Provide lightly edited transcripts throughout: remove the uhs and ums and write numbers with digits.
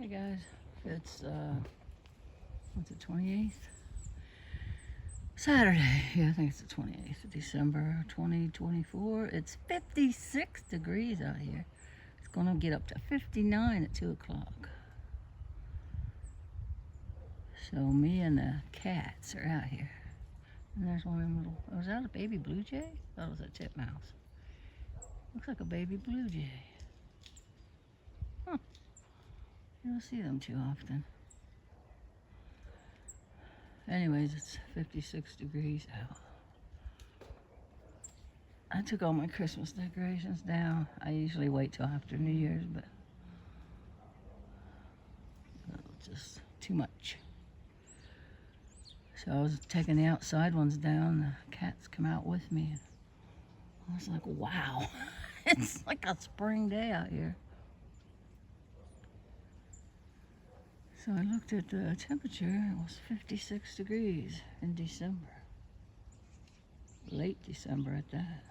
Hey guys, it's what's it, 28th? Saturday. Yeah, I think it's the 28th of December 2024. It's 56 degrees out here. It's going to get up to 59 at 2 o'clock. So me and the cats are out here. And there's one of them little, oh, is that a baby blue jay? I thought it was a titmouse. Looks like a baby blue jay. Huh. You don't see them too often. Anyways, it's 56 degrees out. I took all my Christmas decorations down. I usually wait till after New Year's, but just too much. So I was taking the outside ones down. The cats come out with me. And I was like, wow, it's like a spring day out here. So I looked at the temperature. It was 56 degrees in December. Late December at that.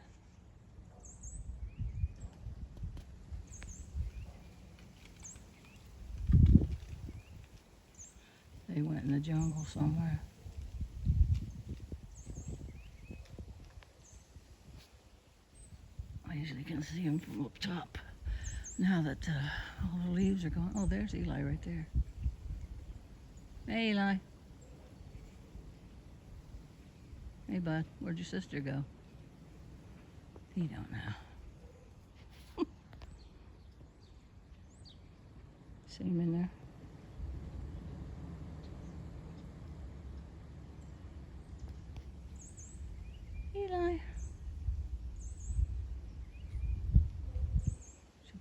They went in the jungle somewhere. I usually can see them from up top. Now that all the leaves are gone. Oh, there's Eli right there. Hey, Eli. Hey, bud. Where'd your sister go? He don't know. See him in there? Eli.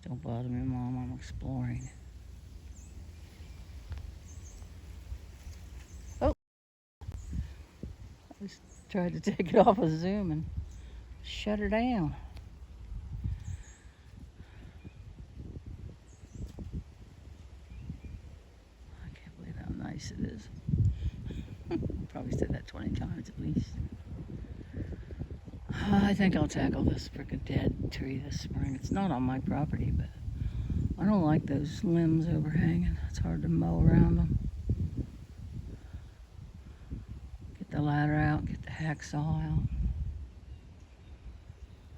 Don't bother me, Mom. I'm exploring. Oh! I just tried to take it off of Zoom and shut her down. I can't believe how nice it is. Probably said that 20 times at least. I think I'll tackle this frickin' dead tree this spring. It's not on my property, but I don't like those limbs overhanging. It's hard to mow around them. Get the ladder out, get the hacksaw out.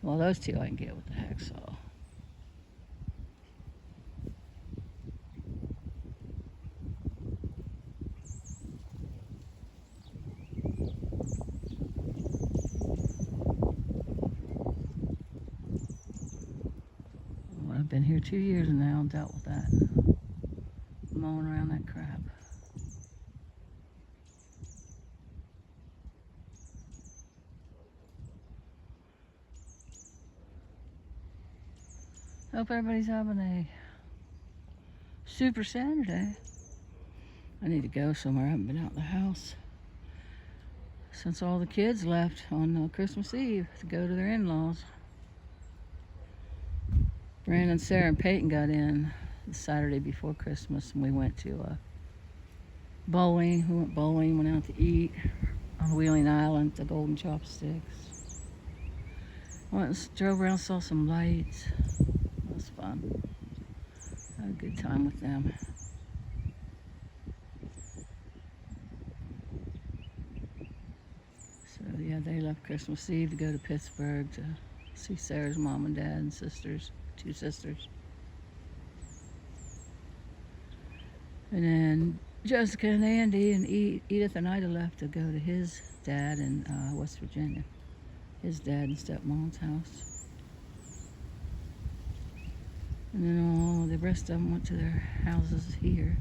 Well, those two I can get with the hacksaw. Well, I've been here 2 years now and dealt with that. Mowing around that crap. Hope everybody's having a super Saturday. I need to go somewhere. I haven't been out of the house since all the kids left on Christmas Eve to go to their in-laws. Brandon, Sarah, and Peyton got in the Saturday before Christmas, and we went to bowling. We went bowling, went out to eat on Wheeling Island, the Golden Chopsticks. Went and drove around, saw some lights. It was fun. Had a good time with them. So yeah, they left Christmas Eve to go to Pittsburgh to see Sarah's mom and dad and sisters, 2 sisters. And then Jessica and Andy and Edith and Ida left to go to his dad in West Virginia. His dad and stepmom's house. And then all the rest of them went to their houses here.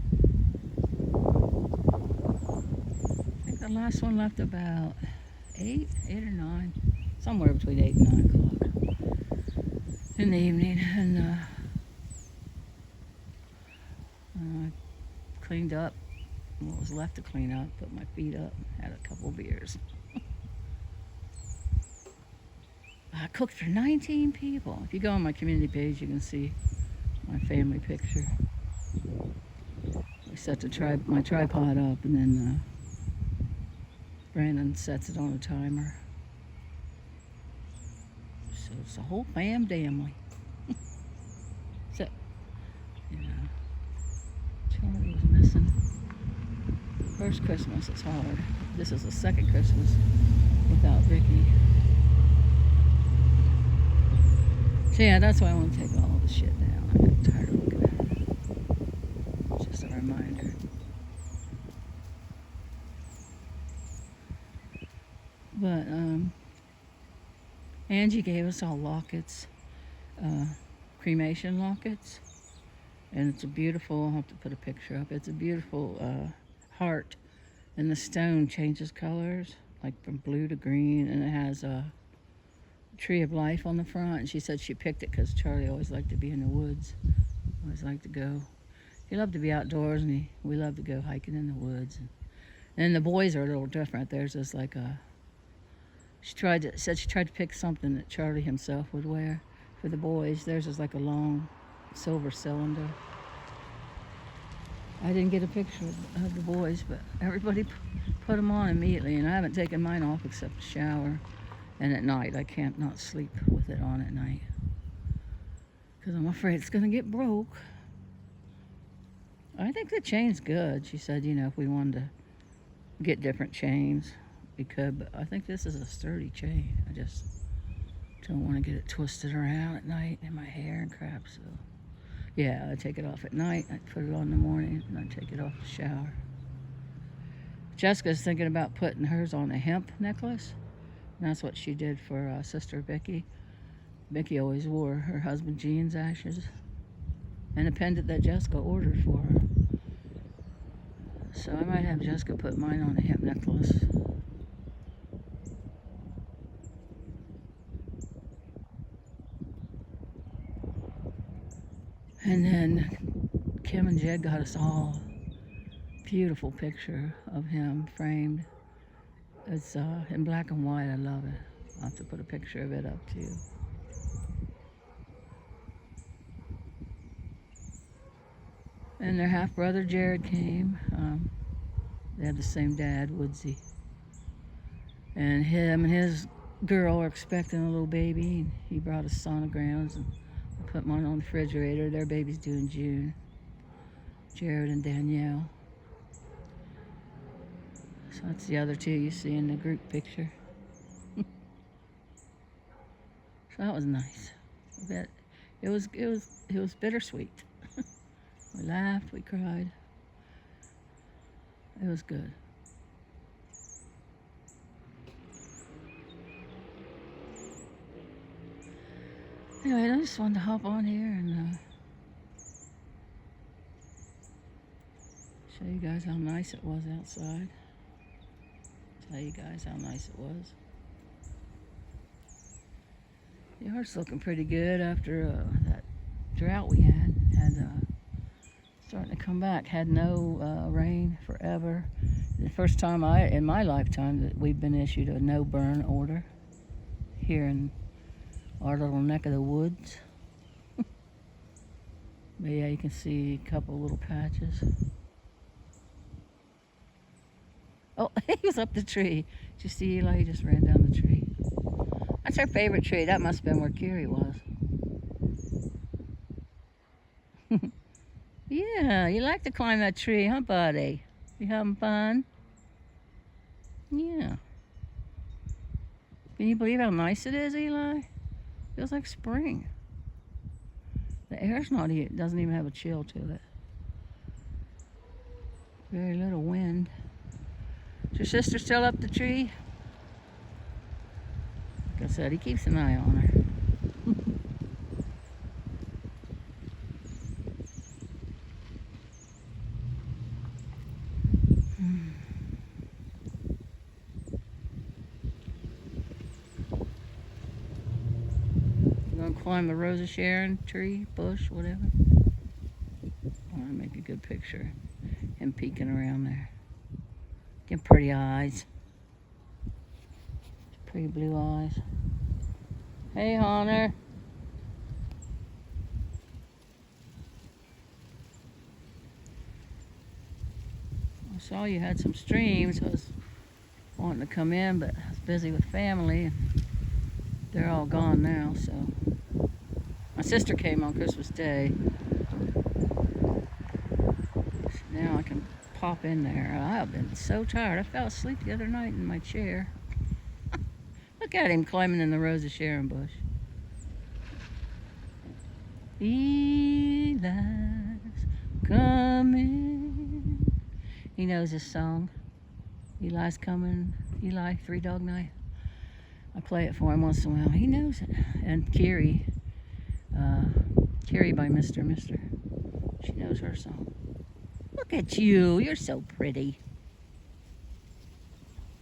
I think the last one left about 8 or 9. Somewhere between 8 and 9 o'clock in the evening. And I cleaned up what was left to clean up, put my feet up, had a couple of beers. I cooked for 19 people. If you go on my community page, you can see my family picture. I set my tripod up, and then Brandon sets it on a timer. So it's a whole family. So, you know, Christmas, and first Christmas is hard. This is the second Christmas without Vicky. So yeah, that's why I want to take all the shit down. I'm tired of looking at it. It's just a reminder. But Angie gave us all lockets, cremation lockets, and it's a beautiful. I'll have to put a picture up. It's a beautiful heart, and the stone changes colors, like from blue to green, and it has a tree of life on the front. And she said she picked it because Charlie always liked to be in the woods. Always liked to go. He loved to be outdoors, and we loved to go hiking in the woods. And the boys are a little different. Theirs is like a. She said she tried to pick something that Charlie himself would wear for the boys. Theirs is like a long silver cylinder. I didn't get a picture of the boys, but everybody put them on immediately, and I haven't taken mine off except to shower. And at night, I can't not sleep with it on at night because I'm afraid it's going to get broke. I think the chain's good. She said, if we wanted to get different chains, we could, but I think this is a sturdy chain. I just don't want to get it twisted around at night in my hair and crap, so yeah, I take it off at night, I put it on in the morning, and I take it off to shower. Jessica's thinking about putting hers on a hemp necklace, and that's what she did for Sister Vicky. Vicky always wore her husband Gene's ashes and a pendant that Jessica ordered for her. So I might have Jessica put mine on a hemp necklace. And then Kim and Jed got us all a beautiful picture of him framed. It's in black and white. I love it. I'll have to put a picture of it up too. And their half brother Jared came. They have the same dad, Woodsy. And him and his girl are expecting a little baby. And he brought us sonograms and put mine on the refrigerator. Their baby's due in June. Jared and Danielle. So that's the other two you see in the group picture. So that was nice. But it was bittersweet. We laughed, we cried. It was good. Anyway, I just wanted to hop on here and show you guys how nice it was outside. Tell you guys how nice it was. The yard's looking pretty good after that drought we had. Starting to come back. Had no rain forever. The first time in my lifetime that we've been issued a no burn order here in our little neck of the woods. But yeah, you can see a couple little patches. Oh, he was up the tree. Did you see Eli? He just ran down the tree. That's our favorite tree. That must have been where Kiri was. Yeah, you like to climb that tree, huh, buddy? You having fun? Yeah. Can you believe how nice it is, Eli? Feels like spring. The air's doesn't even have a chill to it. Very little wind. Is your sister still up the tree? Like I said, he keeps an eye on her. Climb the Rose of Sharon tree, bush, whatever. I want to make a good picture. Him peeking around there. Get pretty eyes. Pretty blue eyes. Hey, Hunter. I saw you had some streams. I was wanting to come in, but I was busy with family. They're all gone now, so. My sister came on Christmas Day. Now I can pop in there. I've been so tired. I fell asleep the other night in my chair. Look at him climbing in the Rose of Sharon bush. Eli's coming. He knows his song. Eli's coming. Eli, Three Dog Night. I play it for him once in a while. He knows it. And Carrie by Mr. Mister. She knows her song. Look at you. You're so pretty.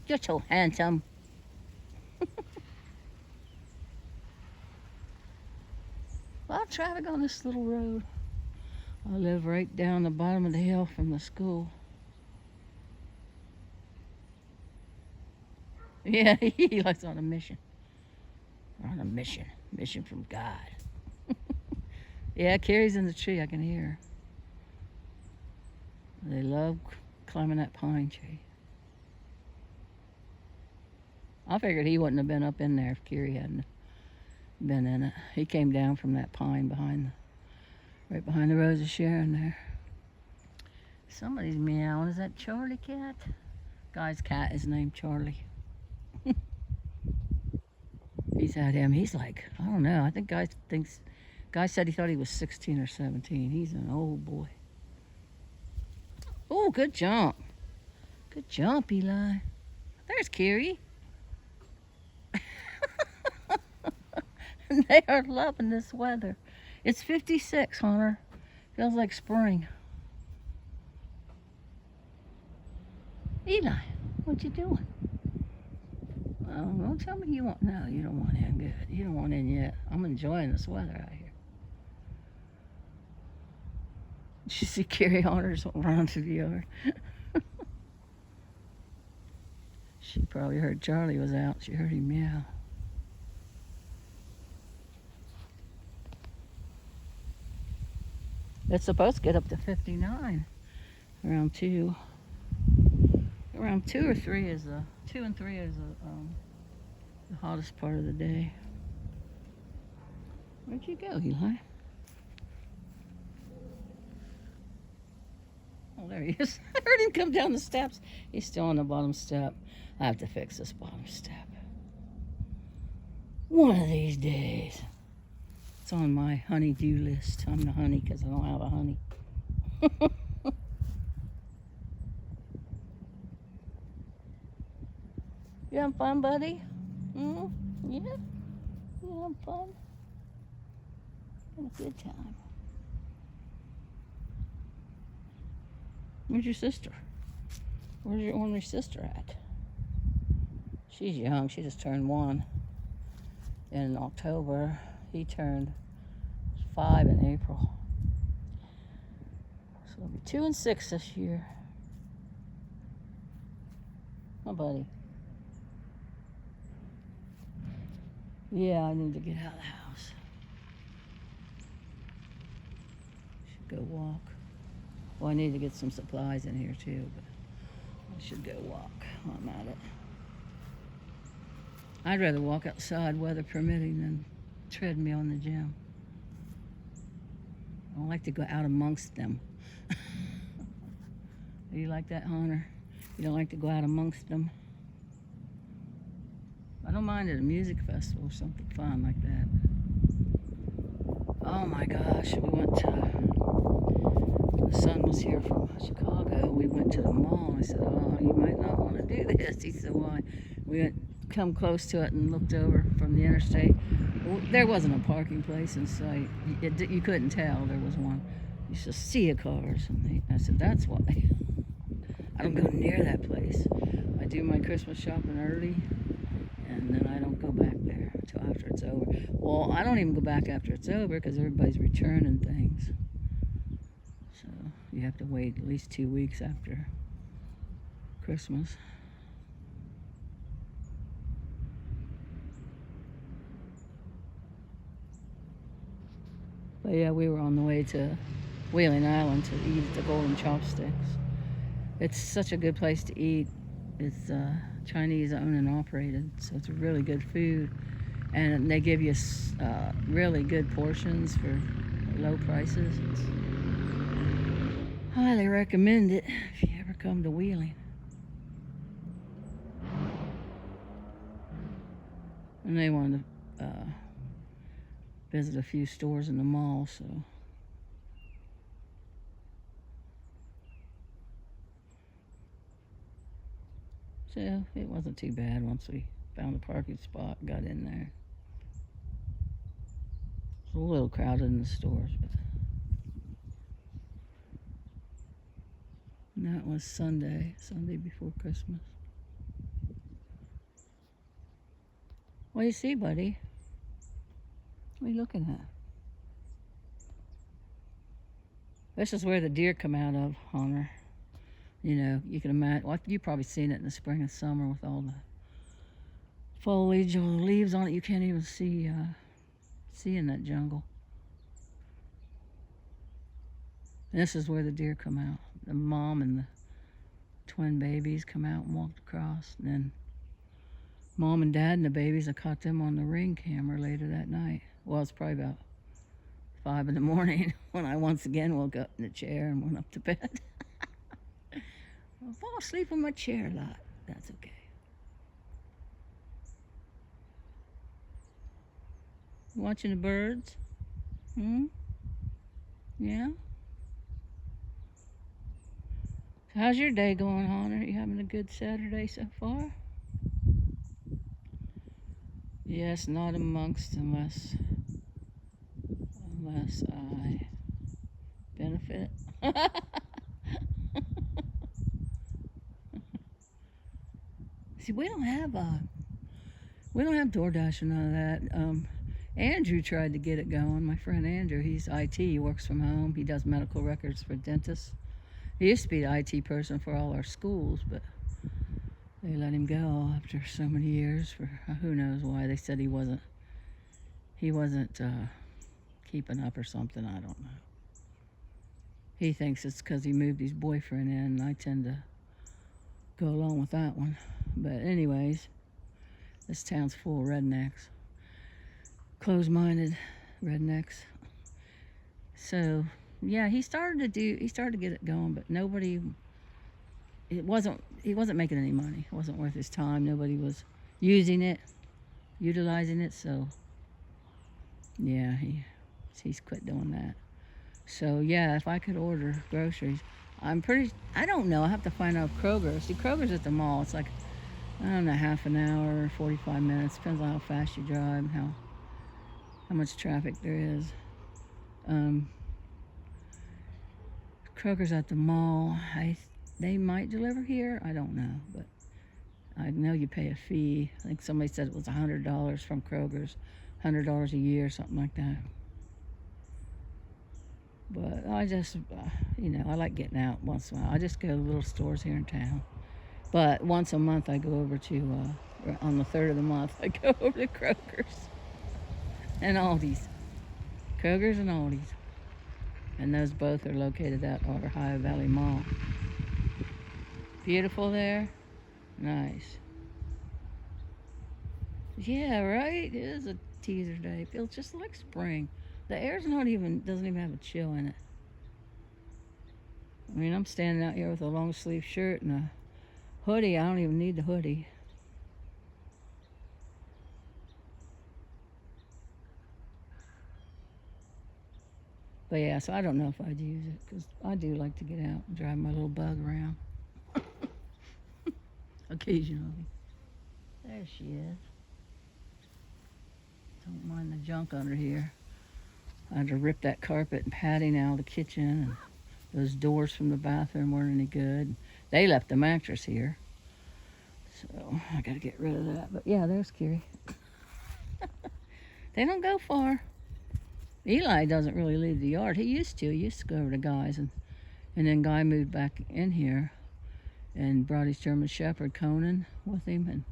You're so handsome. A lot of traffic on this little road. I live right down the bottom of the hill from the school. Yeah, Eli's on a mission. We're on a mission. Mission from God. Yeah, Carrie's in the tree. I can hear her. They love climbing that pine tree. I figured he wouldn't have been up in there if Carrie hadn't been in it. He came down from that pine right behind the Rose of Sharon there. Somebody's meowing. Is that Charlie cat? Guy's cat is named Charlie. He's at him. He's like, I don't know. I think Guy said he thought he was 16 or 17. He's an old boy. Oh, good jump. Good jump, Eli. There's Carrie. They are loving this weather. It's 56, Hunter. Feels like spring. Eli, what you doing? Don't tell me you want. No, you don't want in. Good. You don't want in yet. I'm enjoying this weather out here. Did you see Carrie Hunter's run through the yard? She probably heard Charlie was out. She heard him meow. It's supposed to get up to 59 around 2. Around 2 or 3 is 2 and 3 is the hottest part of the day. Where'd you go, Eli? Oh, there he is. I heard him come down the steps. He's still on the bottom step. I have to fix this bottom step. One of these days. It's on my honey-do list. I'm the honey because I don't have a honey. You having fun, buddy? Yeah? You having fun? Having a good time. Where's your sister? Where's your ornery sister at? She's young. She just turned 1 in October. He turned 5 in April. So it'll be 2 and 6 this year. My buddy. Yeah, I need to get out of the house. Should go walk. Well, I need to get some supplies in here too, but I should go walk while I'm at it. I'd rather walk outside, weather permitting, than treadmill in the gym. I don't like to go out amongst them. Do you like that, Hunter? You don't like to go out amongst them? I don't mind at a music festival or something fun like that. Oh my gosh, we went to, the son was here from Chicago. We went to the mall. I said, oh, you might not want to do this. He said, why? We went come close to it and looked over from the interstate. There wasn't a parking place in sight. You couldn't tell there was one. You just see the cars. And I said, that's why. I don't go near that place. I do my Christmas shopping early, and then I don't go back there until after it's over. Well, I don't even go back after it's over because everybody's returning things. So you have to wait at least 2 weeks after Christmas. But yeah, we were on the way to Wheeling Island to eat at the Golden Chopsticks. It's such a good place to eat. It's Chinese owned and operated, so it's really good food. And they give you really good portions for low prices. Highly recommend it if you ever come to Wheeling. And they wanted to visit a few stores in the mall, so. So it wasn't too bad once we found a parking spot and got in there. It was a little crowded in the stores, but. And that was Sunday before Christmas. What do you see, buddy? What are you looking at? This is where the deer come out of, Hunter. You know, you can imagine. Well, you've probably seen it in the spring and summer with all the foliage, all the leaves on it. You can't even see in that jungle. And this is where the deer come out. The mom and the twin babies come out and walked across. And then mom and dad and the babies, I caught them on the Ring camera later that night. Well, it's probably about 5 in the morning when I once again woke up in the chair and went up to bed. I'll fall asleep in my chair a lot. That's okay. Watching the birds? Yeah? So how's your day going, Hunter? You having a good Saturday so far? Yes, not amongst unless I benefit. See, we don't have DoorDash or none of that. Andrew tried to get it going. My friend Andrew, he's IT. He works from home. He does medical records for dentists. He used to be the IT person for all our schools, but they let him go after so many years for who knows why. They said he wasn't keeping up or something. I don't know. He thinks it's because he moved his boyfriend in, and I tend to go along with that one. But anyways, this town's full of rednecks. Closed-minded rednecks. So yeah, he started to get it going, but he wasn't making any money. It wasn't worth his time. Nobody was utilizing it, so yeah, he's quit doing that. So yeah, if I could order groceries, I don't know, I have to find out Kroger. See, Kroger's at the mall. It's like, I don't know, half an hour, 45 minutes, depends on how fast you drive, how much traffic there is. Kroger's at the mall. They might deliver here. I don't know, but I know you pay a fee. I think somebody said it was $100 from Kroger's, $100 a year, something like that. But I just, I like getting out once in a while. I just go to little stores here in town. But once a month I go over to, on the 3rd of the month, I go over to Kroger's and Aldi's. Kroger's and Aldi's. And those both are located at our Ohio Valley Mall. Beautiful there. Nice. Yeah, right? It is a teaser day. It feels just like spring. The air's doesn't even have a chill in it. I mean, I'm standing out here with a long sleeve shirt and a hoodie. I don't even need the hoodie. But yeah, so I don't know if I'd use it because I do like to get out and drive my little bug around. Occasionally. There she is. Don't mind the junk under here. I had to rip that carpet and padding out of the kitchen, and those doors from the bathroom weren't any good. They left the mattress here, so I got to get rid of that. But yeah, there's Kiri. They don't go far. Eli doesn't really leave the yard. He used to. He used to go over to Guy's, and then Guy moved back in here and brought his German Shepherd Conan with him, and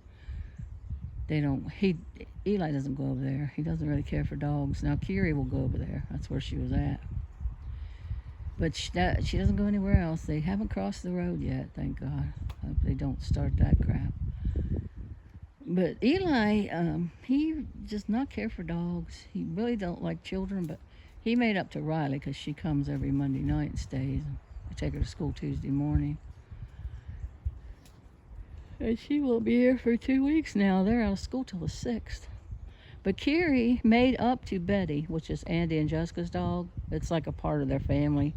Eli doesn't go over there. He doesn't really care for dogs. Now Kiri will go over there. That's where she was at. But she doesn't go anywhere else. They haven't crossed the road yet, thank God. I hope they don't start that crap. But Eli, he does not care for dogs. He really don't like children, but he made up to Riley because she comes every Monday night and stays. I take her to school Tuesday morning. And she will be here for 2 weeks now. They're out of school till the 6th. But Kiri made up to Betty, which is Andy and Jessica's dog. It's like a part of their family.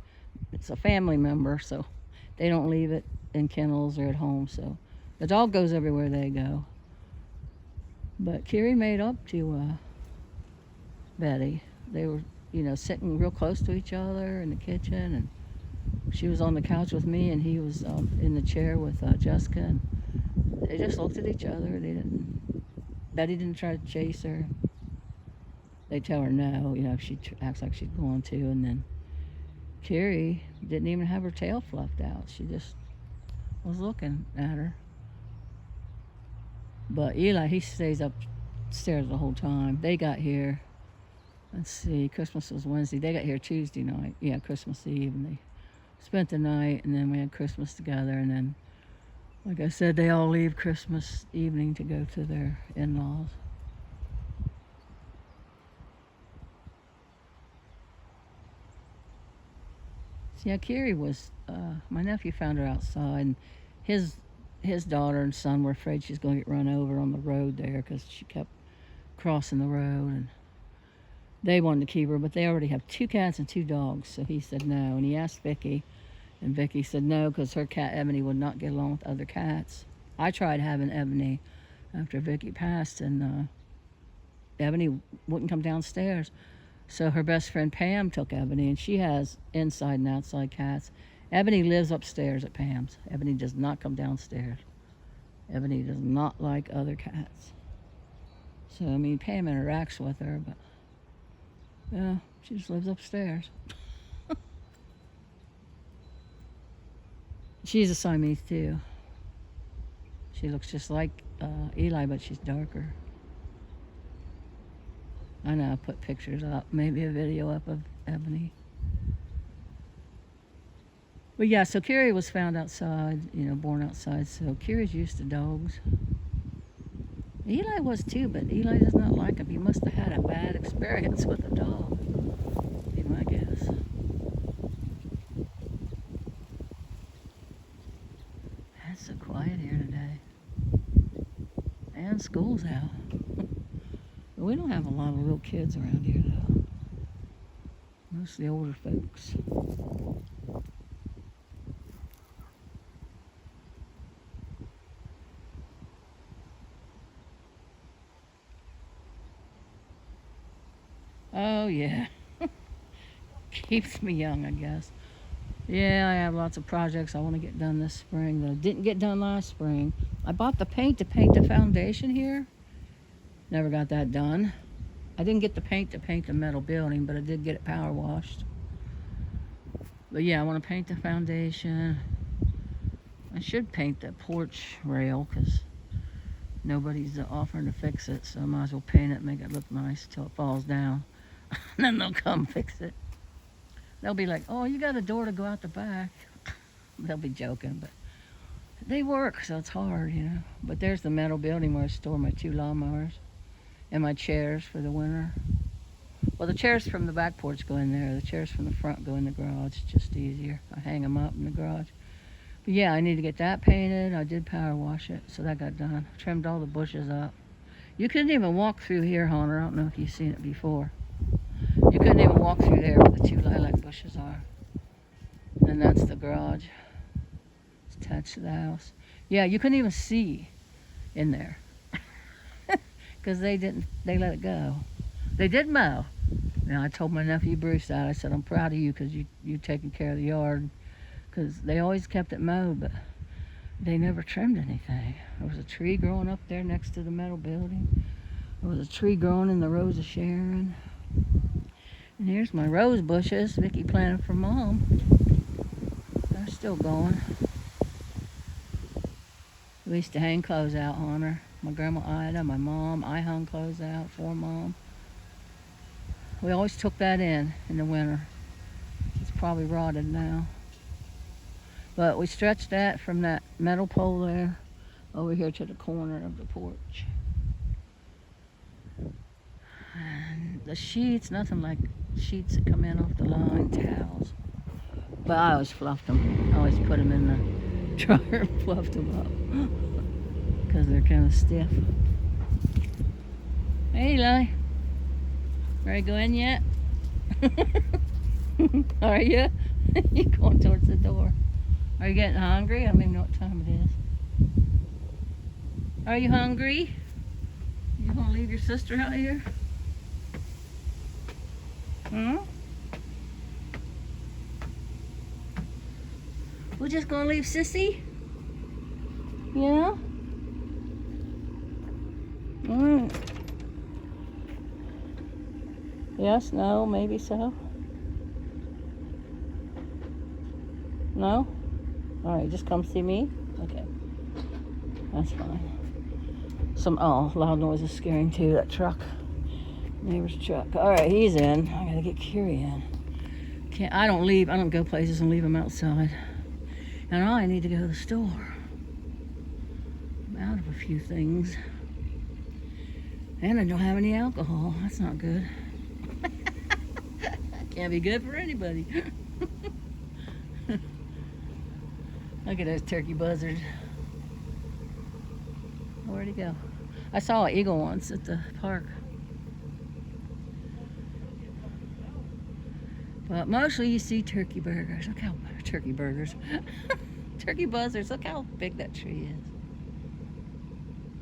It's a family member, so they don't leave it in kennels or at home. So the dog goes everywhere they go. But Kiri made up to Betty. They were, sitting real close to each other in the kitchen, and she was on the couch with me, and he was in the chair with Jessica. And they just looked at each other. Betty didn't try to chase her. They tell her no, if she acts like she's going to. And then Kiri didn't even have her tail fluffed out. She just was looking at her. But Eli, he stays upstairs the whole time. They got here, let's see, Christmas was Wednesday. They got here Tuesday night. Yeah, Christmas Eve. And they spent the night, and then we had Christmas together. And then, like I said, they all leave Christmas evening to go to their in-laws. So yeah, Kiri was, my nephew found her outside, and his daughter and son were afraid she was going to get run over on the road there because she kept crossing the road, and they wanted to keep her, but they already have 2 cats and 2 dogs, so he said no. And he asked Vicky, and Vicky said no because her cat Ebony would not get along with other cats. I tried having Ebony after Vicky passed, and Ebony wouldn't come downstairs. So her best friend Pam took Ebony, and she has inside and outside cats. Ebony lives upstairs at Pam's. Ebony does not come downstairs. Ebony does not like other cats. So, Pam interacts with her, but yeah, she just lives upstairs. She's a Siamese too. She looks just like Eli, but she's darker. I know, I put pictures up, maybe a video up of Ebony. But yeah, so Kiri was found outside, born outside, so Kiri's used to dogs. Eli was too, but Eli does not like him. He must have had a bad experience with a dog, be my guess. It's so quiet here today. And school's out. We don't have a lot of little kids around here, though. Mostly older folks. Oh, yeah. Keeps me young, I guess. Yeah, I have lots of projects I want to get done this spring that I didn't get done last spring. I bought the paint to paint the foundation here. Never got that done. I didn't get the paint to paint the metal building, but I did get it power washed. But yeah, I want to paint the foundation. I should paint the porch rail because nobody's offering to fix it, so I might as well paint it and make it look nice till it falls down. And then they'll come fix it. They'll be like, oh, you got a door to go out the back. They'll be joking, but they work, so it's hard, But there's the metal building where I store my 2 lawnmowers and my chairs for the winter. Well, the chairs from the back porch go in there. The chairs from the front go in the garage. It's just easier. I hang them up in the garage. But yeah, I need to get that painted. I did power wash it, so that got done. Trimmed all the bushes up. You couldn't even walk through here, Hunter. I don't know if you've seen it before. You couldn't even walk through there where the 2 lilac bushes are. And that's the garage. It's attached to the house. Yeah, you couldn't even see in there. Because they let it go. They did mow. I told my nephew Bruce that. I said, I'm proud of you because you taking care of the yard. Because they always kept it mowed, but they never trimmed anything. There was a tree growing up there next to the metal building. There was a tree growing in the Rose of Sharon. And here's my rose bushes Vicky planted for Mom. They're still going. We used to hang clothes out on her. My grandma Ida, my mom, I hung clothes out for Mom. We always took that in the winter. It's probably rotted now. But we stretched that from that metal pole there over here to the corner of the porch. And the sheets, nothing like sheets that come in off the line, towels. But I always fluffed them. I always put them in the dryer and fluffed them up because they're kind of stiff. Hey, Eli. Ready to go in yet? Are you? You're going towards the door. Are you getting hungry? I don't even know what time it is. Are you hungry? You gonna leave your sister out here? Hmm? We're just gonna leave Sissy? Yeah? Alright. Yes, no, maybe so. No? Alright, just come see me? Okay. That's fine. Loud noise is scaring too, that truck. Neighbor's truck. Alright, he's in. I gotta get Curie in. I don't go places and leave him outside. And I need to go to the store. I'm out of a few things. And I don't have any alcohol. That's not good. Can't be good for anybody. Look at those turkey buzzards. Where'd he go? I saw an eagle once at the park. But mostly you see turkey burgers. Look how turkey buzzards. Look how big that tree is.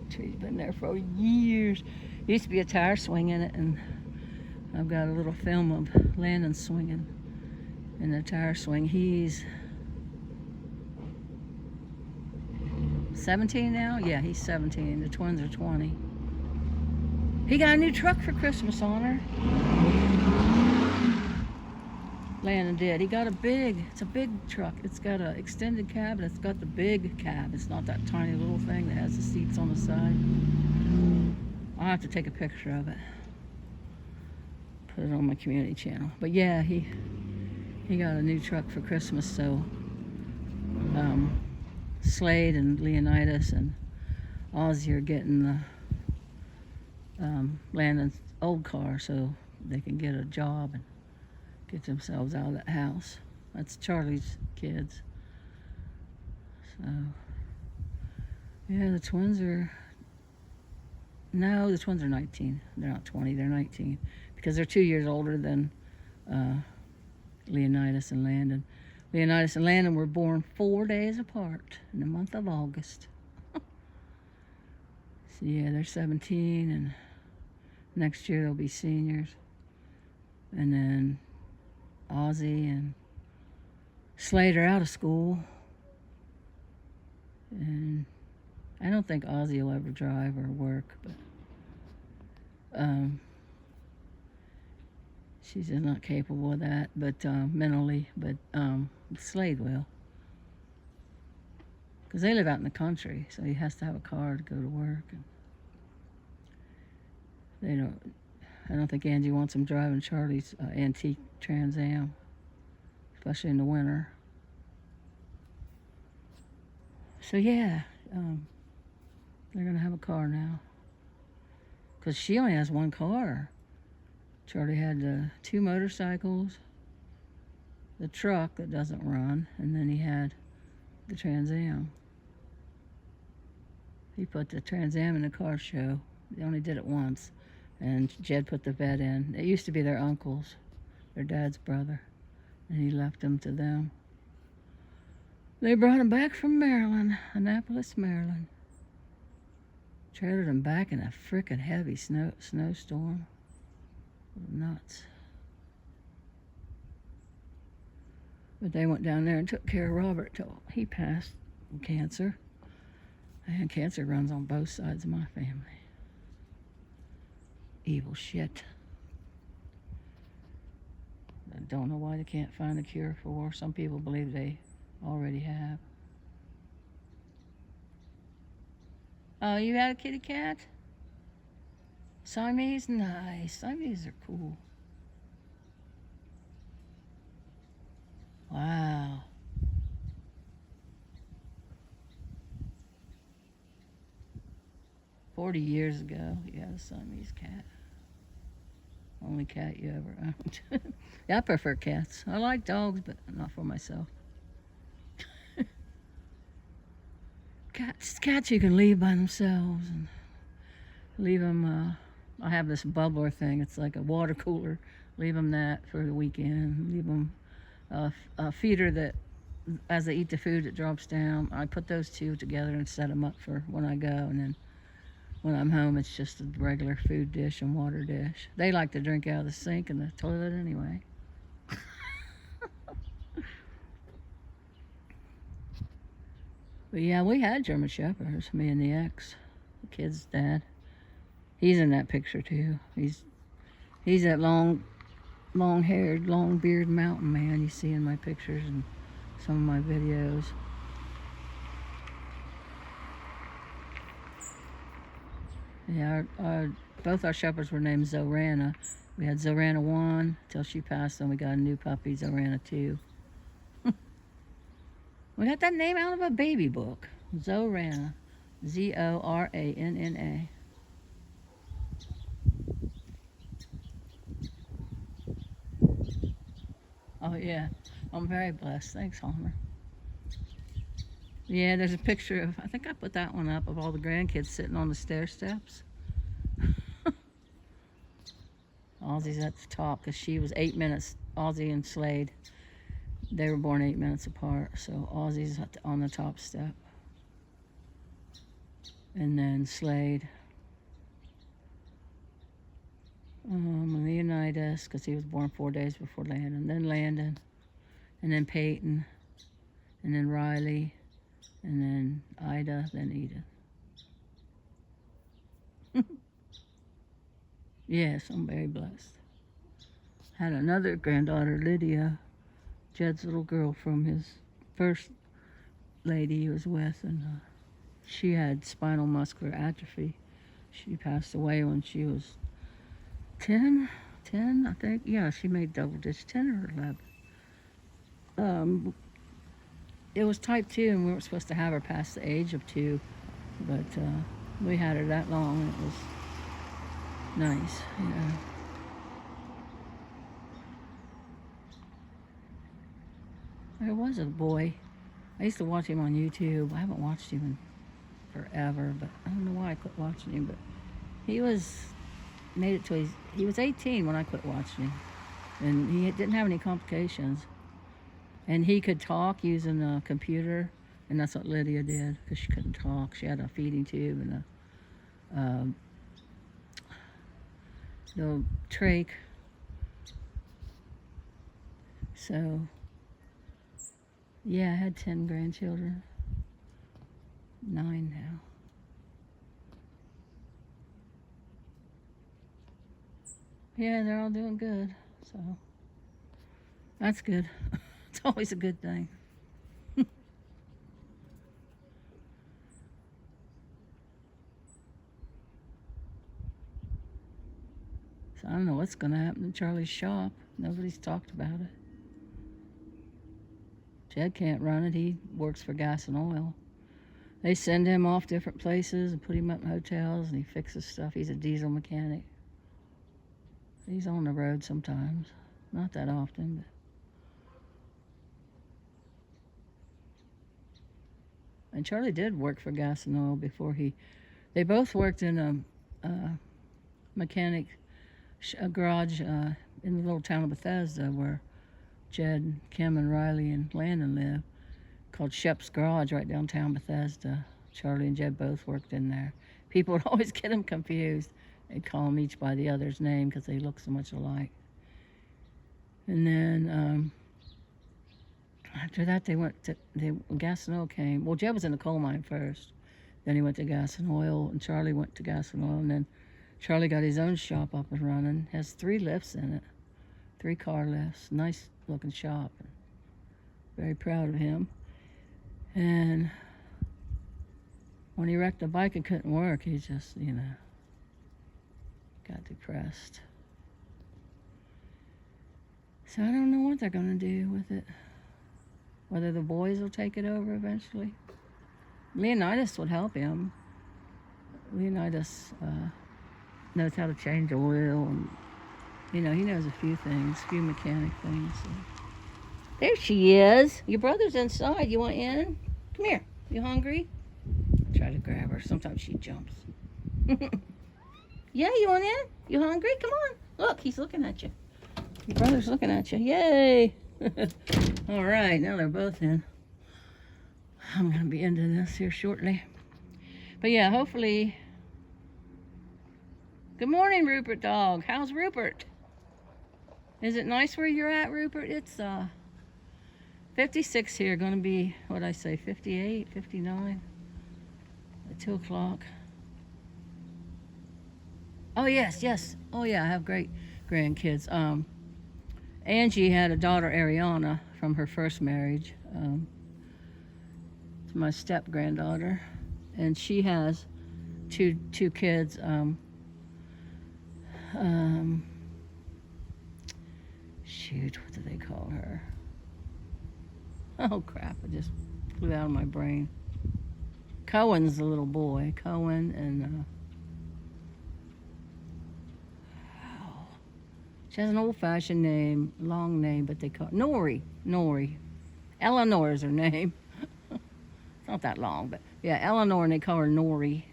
The tree's been there for years. There used to be a tire swing in it, and I've got a little film of Landon swinging in the tire swing. He's 17 now? Yeah, he's 17. The twins are 20. He got a new truck for Christmas on her. Landon did. He got it's a big truck. It's got an extended cab, and it's got the big cab. It's not that tiny little thing that has the seats on the side. I'll have to take a picture of it. Put it on my community channel. But yeah, he got a new truck for Christmas, so Slade and Leonidas and Ozzy are getting the Landon's old car so they can get a job and get themselves out of that house. That's Charlie's kids. So, yeah, the twins are 19. They're not 20, they're 19. Because they're 2 years older than Leonidas and Landon. Leonidas and Landon were born 4 days apart in the month of August. So, yeah, they're 17, and next year they'll be seniors. And then Ozzy and Slade are out of school. And I don't think Ozzy will ever drive or work, but she's just not capable of that, but mentally. But Slade will, because they live out in the country, so he has to have a car to go to work. And I don't think Angie wants him driving Charlie's antique Trans Am, especially in the winter. So yeah, they're gonna have a car now, because she only has one car. Charlie had 2 motorcycles, the truck that doesn't run, and then he had the Trans Am. He put the Trans Am in the car show. They only did it once, and Jed put the vet in. It used to be their uncle's, their dad's brother, and he left them to them. They brought him back from Maryland, Annapolis, Maryland. Trailered him back in a frickin' heavy snowstorm. Nuts. But they went down there and took care of Robert till he passed from cancer. And cancer runs on both sides of my family. Evil shit. I don't know why they can't find a cure for. Some people believe they already have. Oh, you had a kitty cat? Siamese? Nice. Siamese are cool. Wow. "40 years ago, you had a Siamese cat." Only cat you ever owned. Yeah, I prefer cats. I like dogs, but not for myself. Cats you can leave by themselves and leave them. I have this bubbler thing. It's like a water cooler. Leave them that for the weekend. Leave them a feeder that, as they eat the food, it drops down. I put those two together and set them up for when I go, and then when I'm home, it's just a regular food dish and water dish. They like to drink out of the sink and the toilet anyway. But yeah, we had German Shepherds, me and the ex, the kid's dad. He's in that picture too. He's that long-haired, long-bearded mountain man you see in my pictures and some of my videos. Yeah, both our shepherds were named Zorana. We had Zorana 1 till she passed, and we got a new puppy, Zorana 2. We got that name out of a baby book. Zorana. Zoranna. Oh, yeah. I'm very blessed. Thanks, Homer. Yeah, there's a picture of, I think I put that one up, of all the grandkids sitting on the stair steps. Ozzy's at the top because she was 8 minutes. Ozzy and Slade, they were born 8 minutes apart. So Ozzy's on the top step. And then Slade. Leonidas, because he was born 4 days before Landon. Then Landon. And then Peyton. And then Riley. And then Ida. Then Edith. Yes, I'm very blessed. Had another granddaughter, Lydia, Jed's little girl from his first lady he was with, and she had spinal muscular atrophy. She passed away when she was 10, I think. Yeah, she made double digits, 10 or 11. It was type 2, and we weren't supposed to have her past the age of 2, but we had her that long, and it was nice, yeah. There was a boy. I used to watch him on YouTube. I haven't watched him in forever, but I don't know why I quit watching him. But he made it to he was 18 when I quit watching him, and he didn't have any complications. And he could talk using a computer, and that's what Lydia did because she couldn't talk. She had a feeding tube and the trach. So, yeah, I had 10 grandchildren. 9 now. Yeah, they're all doing good. So, that's good. It's always a good thing. So I don't know what's going to happen to Charlie's shop. Nobody's talked about it. Jed can't run it. He works for Gas and Oil. They send him off different places and put him up in hotels, and he fixes stuff. He's a diesel mechanic. He's on the road sometimes. Not that often, but. And Charlie did work for Gas and Oil before they both worked in a mechanic garage in the little town of Bethesda where Jed, Kim, and Riley and Landon live, called Shep's Garage right downtown Bethesda. Charlie and Jed both worked in there. People would always get them confused. They'd call them each by the other's name because they look so much alike. And then after that, Gas and Oil came. Well, Jed was in the coal mine first. Then he went to Gas and Oil, and Charlie went to Gas and Oil, and then Charlie got his own shop up and running. Has 3 lifts in it, 3 car lifts. Nice looking shop. Very proud of him. And when he wrecked the bike and couldn't work, he just, got depressed. So I don't know what they're going to do with it. Whether the boys will take it over eventually. Leonidas would help him. Leonidas knows how to change oil and You know, he knows a few things, a few mechanic things. So. There she is. Your brother's inside. You want in? Come here. You hungry? I try to grab her. Sometimes she jumps. Yeah, you want in? You hungry? Come on. Look, he's looking at you. Your brother's looking at you. Yay. All right, now they're both in. I'm going to be into this here shortly. But yeah, hopefully. Good morning, Rupert dog. How's Rupert? Is it nice where you're at, Rupert? It's 56 here. Going to be, what'd I say, 58, 59 at 2 o'clock. Oh, yes, yes. Oh, yeah, I have great grandkids. Angie had a daughter, Ariana, from her first marriage. It's my step-granddaughter. And she has two kids. Shoot, what do they call her? Oh, crap, it just flew out of my brain. Cohen's the little boy. Cohen and... She has an old-fashioned name, long name, but they call it Nori. Eleanor is her name. It's not that long, but yeah, Eleanor, and they call her Nori.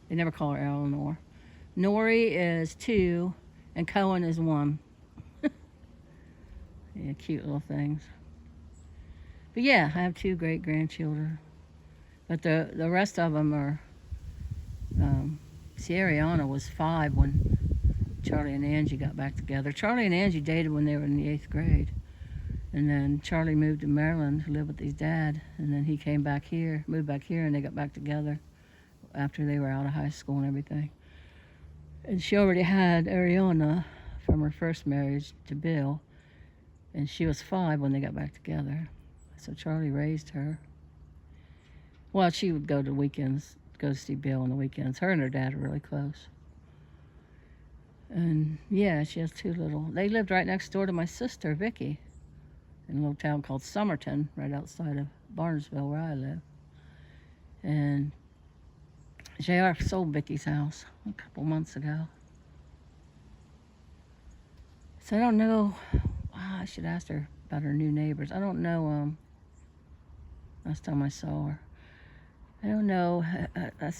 They never call her Eleanor. Nori is 2, and Cohen is 1. Yeah, cute little things. But yeah, I have 2 great-grandchildren. But the rest of them are... see, Ariana was 5 when Charlie and Angie got back together. Charlie and Angie dated when they were in the 8th grade. And then Charlie moved to Maryland to live with his dad. And then he moved back here, and they got back together after they were out of high school and everything. And she already had Ariana from her first marriage to Bill. And she was 5 when they got back together. So Charlie raised her. Well, she would go to weekends, go to see Bill on the weekends. Her and her dad are really close. And yeah, she has 2 little. They lived right next door to my sister, Vicky, in a little town called Somerton, right outside of Barnesville, where I live. And JR sold Vicky's house a couple months ago. So I don't know. I should ask her about her new neighbors. I don't know. Last time I saw her, I don't know. I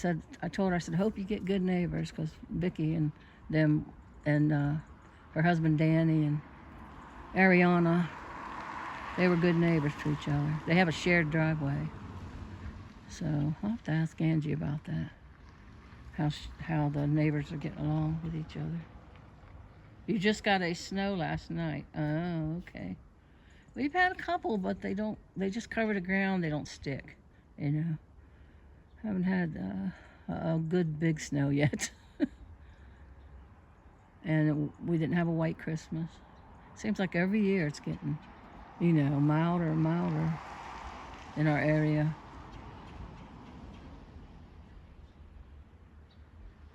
told her, I said, hope you get good neighbors, because Vicky and them and her husband Danny and Ariana, they were good neighbors to each other. They have a shared driveway. So I'll have to ask Angie about that. How the neighbors are getting along with each other. You just got a snow last night. Oh, okay. We've had a couple, but they just cover the ground. They don't stick, you know. Haven't had a good big snow yet. And we didn't have a white Christmas. Seems like every year it's getting, you know, milder and milder in our area.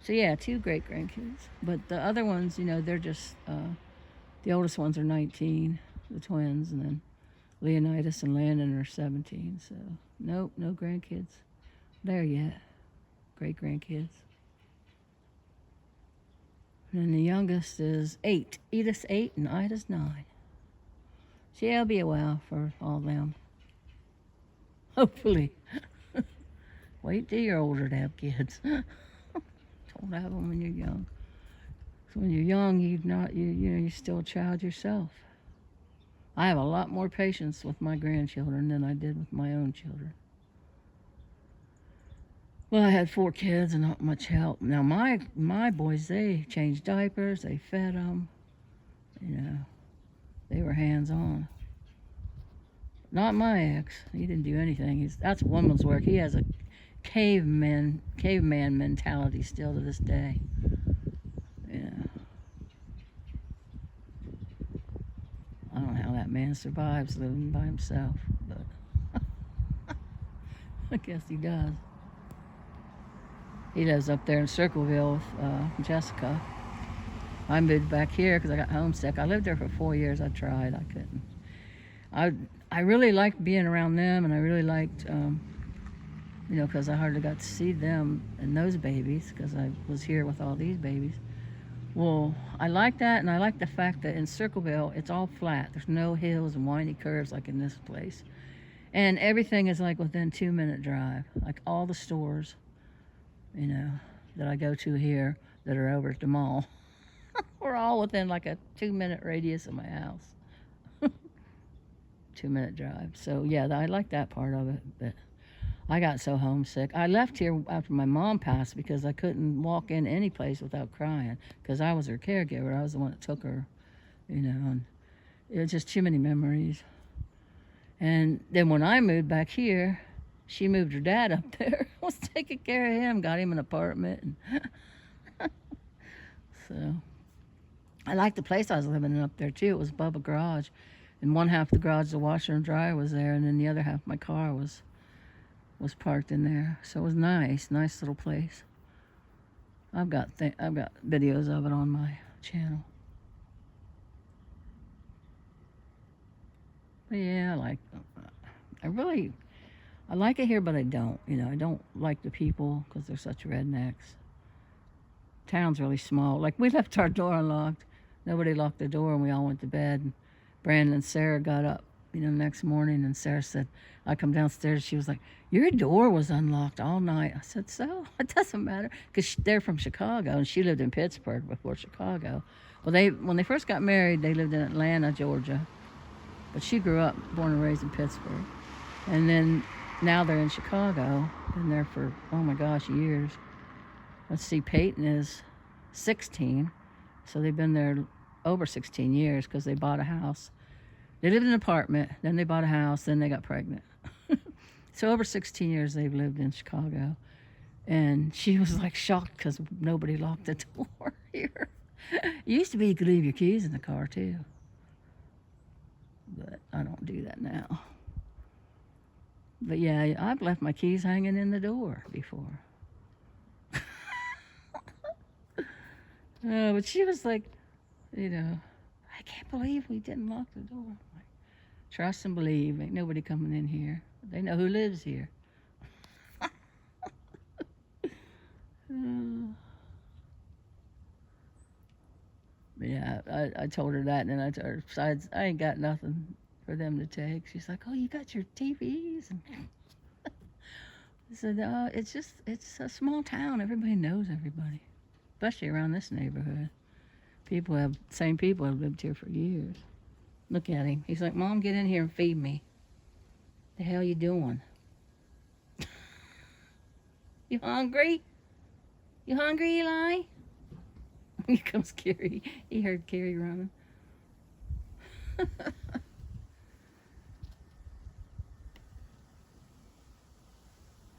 So yeah, 2 great-grandkids. But the other ones, you know, they're just, the oldest ones are 19, the twins, and then Leonidas and Landon are 17. So nope, no grandkids there yet. Great-grandkids. And the youngest is 8. Edith's 8 and Ida's 9. So yeah, it'll be a while for all of them. Hopefully. Wait till you're older to have kids. Don't have them when you're young. So when you're young, you're still a child yourself. I have a lot more patience with my grandchildren than I did with my own children. Well, I had 4 kids and not much help. Now, my boys, they changed diapers, they fed them, you know, they were hands-on. Not my ex. He didn't do anything. That's woman's work. He has a caveman mentality still to this day. Yeah. I don't know how that man survives living by himself, but I guess he does. He lives up there in Circleville with Jessica. I moved back here because I got homesick. I lived there for 4 years. I tried. I couldn't. I really liked being around them, and I really liked, you know, because I hardly got to see them and those babies because I was here with all these babies. Well, I like that, and I like the fact that in Circleville, it's all flat. There's no hills and windy curves like in this place. And everything is like within 2 minute drive. Like all the stores, you know, that I go to here that are over at the mall, we're all within like a 2 minute radius of my house. 2 minute drive. So yeah, I like that part of it. But I got so homesick. I left here after my mom passed because I couldn't walk in any place without crying because I was her caregiver. I was the one that took her, you know, and it was just too many memories. And then when I moved back here, she moved her dad up there, was taking care of him, got him an apartment. And so I liked the place I was living in up there too. It was above a garage. And one half of the garage, the washer and dryer was there, and then the other half, my car was parked in there. So it was nice little place. I've got videos of it on my channel. But yeah, I like it here, but I don't. You know, I don't like the people because they're such rednecks. Town's really small. Like we left our door unlocked. Nobody locked the door, and we all went to bed. And Brandon and Sarah got up, you know, next morning, and Sarah said, I come downstairs. She was like, "Your door was unlocked all night." I said, "So it doesn't matter," because they're from Chicago, and she lived in Pittsburgh before Chicago. Well, when they first got married, they lived in Atlanta, Georgia, but she grew up, born and raised in Pittsburgh, and then now they're in Chicago. Been there for, oh my gosh, years. Let's see, Peyton is 16, so they've been there over 16 years because they bought a house. They lived in an apartment, then they bought a house, then they got pregnant. So over 16 years they've lived in Chicago. And she was like shocked because nobody locked the door here. It used to be you could leave your keys in the car too. But I don't do that now. But yeah, I've left my keys hanging in the door before. But she was like, you know, I can't believe we didn't lock the door. I'm like, trust and believe, ain't nobody coming in here. They know who lives here. Yeah, I told her that, and then I told her, besides, I ain't got nothing for them to take. She's like, oh, you got your TVs? And I said, it's a small town. Everybody knows everybody, especially around this neighborhood. Same people have lived here for years. Look at him. He's like, Mom, get in here and feed me. The hell you doing? You hungry? You hungry, Eli? Here comes Carrie. He heard Carrie running.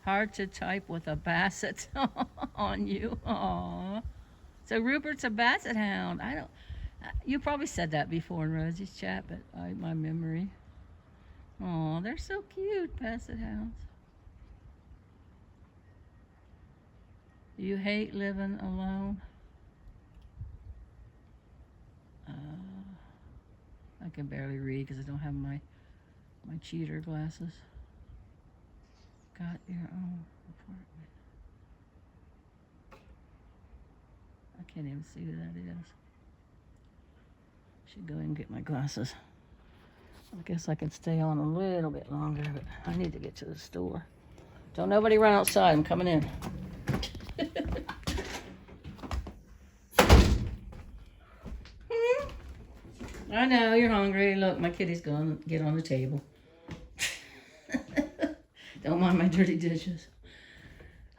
Hard to type with a basset on you. Aww. So Rupert's a basset hound. I don't. You probably said that before in Rosie's chat, but my memory. Aw, they're so cute, basset hounds. Do you hate living alone? I can barely read because I don't have my cheater glasses. Got your own apartment. I can't even see who that is. Should go and get my glasses. I guess I could stay on a little bit longer, but I need to get to the store. Don't nobody run outside. I'm coming in. I know, you're hungry. Look, my kitty's going to get on the table. Don't mind my dirty dishes.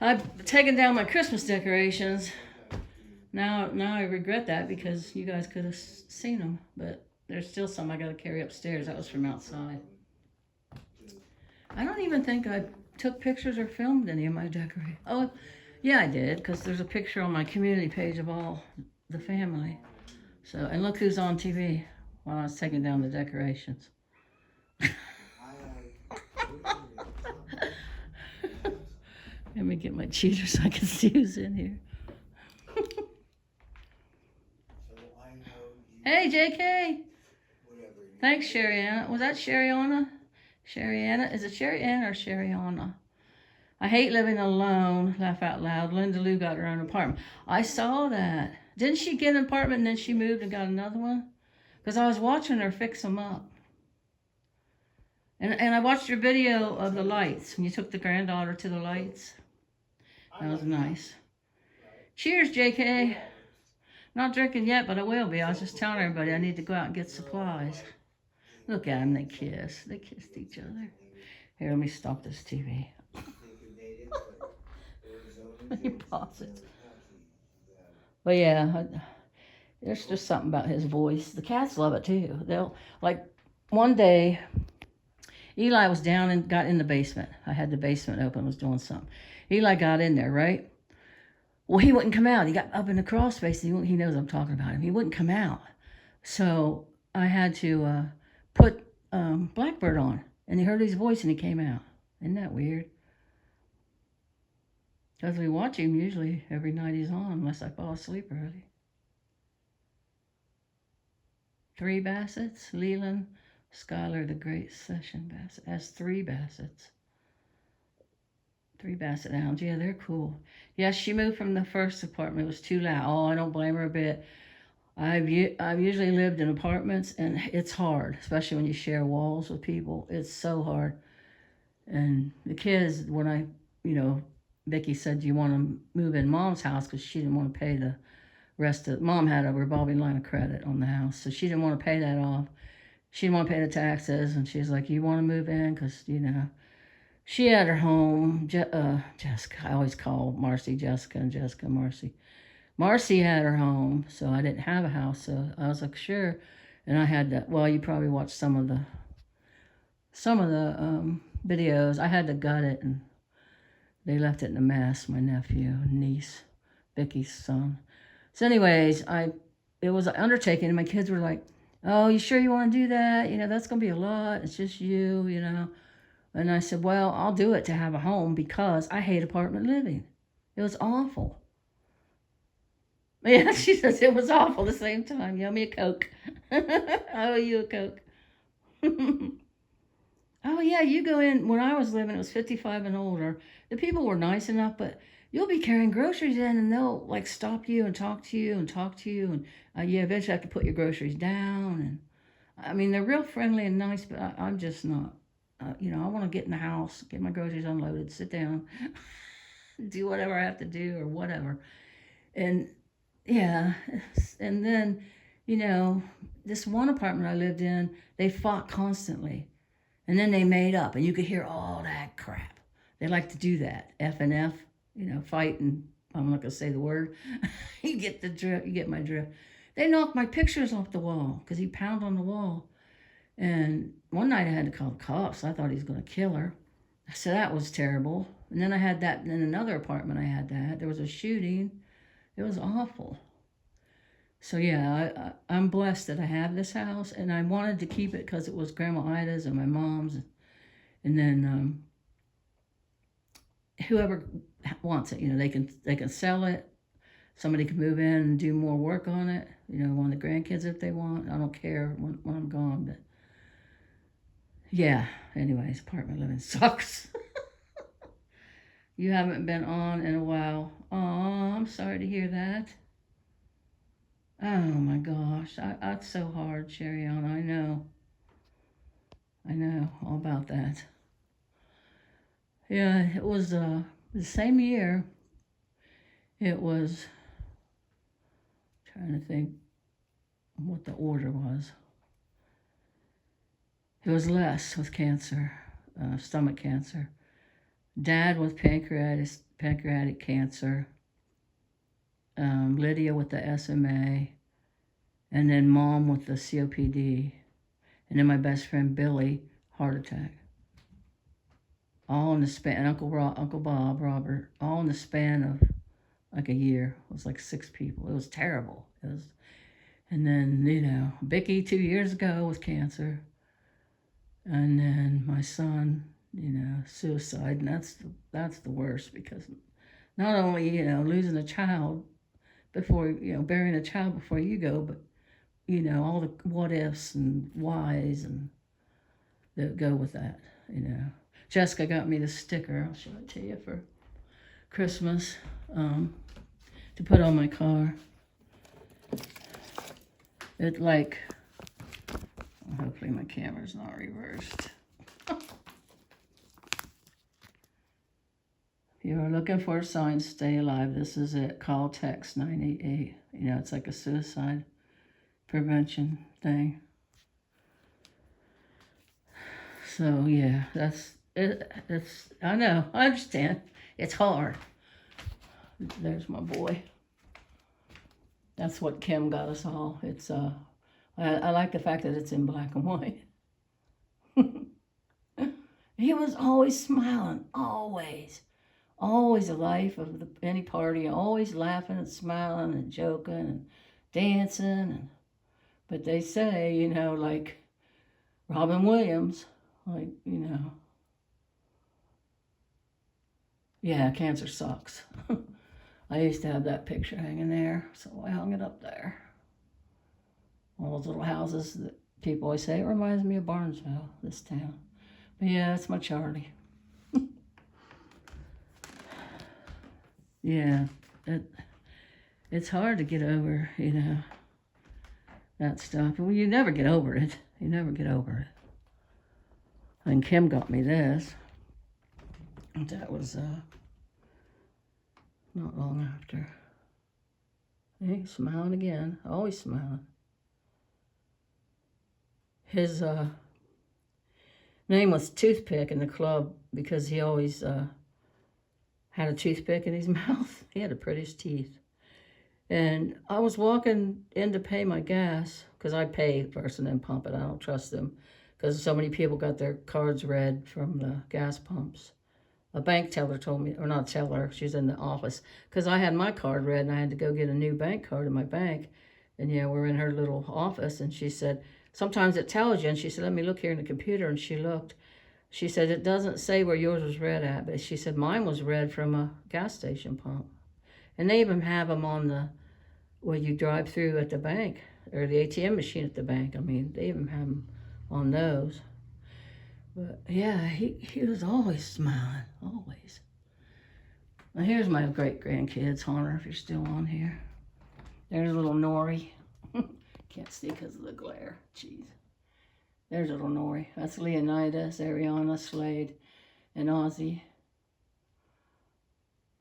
I've taken down my Christmas decorations. Now I regret that because you guys could have seen them, but there's still some I got to carry upstairs. That was from outside. I don't even think I took pictures or filmed any of my decorations. Oh, yeah, I did, because there's a picture on my community page of all the family. So, and look who's on TV while I was taking down the decorations. Let me get my cheater so I can see who's in here. Hey, JK. Thanks, Sherry Anna. Was that Sherry Anna? Sherry Anna? Is it Sherry Anna or Sherry Anna? I hate living alone. Laugh out loud. Linda Lou got her own apartment. I saw that. Didn't she get an apartment and then she moved and got another one? Because I was watching her fix them up. And I watched your video of the lights when you took the granddaughter to the lights. That was nice. Cheers, JK. Not drinking yet, but I will be. I was just telling everybody I need to go out and get supplies. Look at them, they kiss. They kissed each other. Here, let me stop this TV. Let me pause it. But yeah, there's just something about his voice. The cats love it too. They'll, like, one day, Eli was down and got in the basement. I had the basement open, was doing something. Eli got in there, right? Well, he wouldn't come out. He got up in the crawl space, and he knows I'm talking about him. He wouldn't come out. So I had to put Blackbird on, and he heard his voice, and he came out. Isn't that weird? Because we watch him usually every night he's on, unless I fall asleep early. 3 Bassets, Leland, Skylar, the Great Session Basset. Has 3 Bassets. 3 Basset Hounds. Yeah, they're cool. Yes, she moved from the first apartment. It was too loud. Oh, I don't blame her a bit. I've usually lived in apartments, and it's hard, especially when you share walls with people. It's so hard. And the kids, when Vicky said, do you want to move in Mom's house? Because she didn't want to pay the rest of Mom had a revolving line of credit on the house, so she didn't want to pay that off. She didn't want to pay the taxes, and she's like, you want to move in? Because, she had her home. Jessica, I always call Marcy Jessica and Jessica Marcy. Marcy had her home, so I didn't have a house, so I was like, sure. And I had to, well, you probably watched some of the videos. I had to gut it, and they left it in a mess, my nephew and niece, Vicky's son. So anyways, it was an undertaking, and my kids were like, oh, you sure you want to do that? That's going to be a lot. It's just you. And I said, well, I'll do it to have a home because I hate apartment living. It was awful. Yeah, she says it was awful at the same time. You owe me a Coke. I owe you a Coke. Oh, yeah, you go in. When I was living, it was 55 and older. The people were nice enough, but you'll be carrying groceries in, and they'll, like, stop you and talk to you and talk to you. And you eventually have to put your groceries down. And I mean, they're real friendly and nice, but I'm just not. I want to get in the house, get my groceries unloaded, sit down, do whatever I have to do or whatever. And yeah, and then, this one apartment I lived in, they fought constantly. And then they made up, and you could hear all that crap. They like to do that, F and F, fight, and I'm not going to say the word. You get the drift, you get my drift. They knocked my pictures off the wall because he pounded on the wall. And one night I had to call the cops. I thought he was going to kill her. So that was terrible. And then I had that in another apartment I had that. There was a shooting. It was awful. So yeah, I'm blessed that I have this house. And I wanted to keep it because it was Grandma Ida's and my mom's. And then whoever wants it, they can sell it. Somebody can move in and do more work on it. One of the grandkids if they want. I don't care when I'm gone, but yeah, anyways, apartment living sucks. You haven't been on in a while. Oh, I'm sorry to hear that. Oh my gosh, that's so hard, Sherianna. I know all about that. Yeah, it was the same year. It was, trying to think what the order was. It was Les with cancer, stomach cancer. Dad with pancreatic cancer. Lydia with the SMA. And then Mom with the COPD. And then my best friend Billy, heart attack. All in the span, Uncle Bob, Robert, all in the span of like a year. It was like 6 people. It was terrible. And then, Vicky 2 years ago with cancer. And then my son, suicide. And that's the worst because not only, losing a child before, burying a child before you go, but, all the what ifs and whys and that go with that, Jessica got me the sticker, I'll show it to you, for Christmas, to put on my car. It like, hopefully my camera's not reversed. If you're looking for a sign, stay alive. This is it. Call, text 988. You know, it's like a suicide prevention thing. So yeah, that's it. I know, I understand. It's hard. There's my boy. That's what Kim got us all. It's I like the fact that it's in black and white. He was always smiling, always the life of any party, always laughing and smiling and joking and dancing. But they say, you know, like Robin Williams, like, you know, yeah, cancer sucks. I used to have that picture hanging there, so I hung it up there. All those little houses that people always say, it reminds me of Barnesville, this town. But yeah, it's my Charlie. Yeah, it's hard to get over, you know, that stuff. Well, you never get over it. You never get over it. And Kim got me this. That was not long after. Hey, smiling again. Always smiling. His name was Toothpick in the club because he always had a toothpick in his mouth. He had the prettiest teeth. And I was walking in to pay my gas, because I pay first and then pump it. I don't trust them, because so many people got their cards read from the gas pumps. A bank teller told me, or not teller, she's in the office, because I had my card read and I had to go get a new bank card in my bank. And yeah, we're in her little office, and she said, sometimes it tells you, and she said, let me look here in the computer, and she looked. She said, it doesn't say where yours was read at, but she said, mine was read from a gas station pump. And they even have them on the, where you drive through at the bank, or the ATM machine at the bank. I mean, they even have them on those. But yeah, he was always smiling, always. Now here's my great-grandkids, Hunter, if you're still on here. There's little Nori. Can't see because of the glare, jeez. There's little Nori. That's Leonidas, Ariana, Slade, and Ozzy.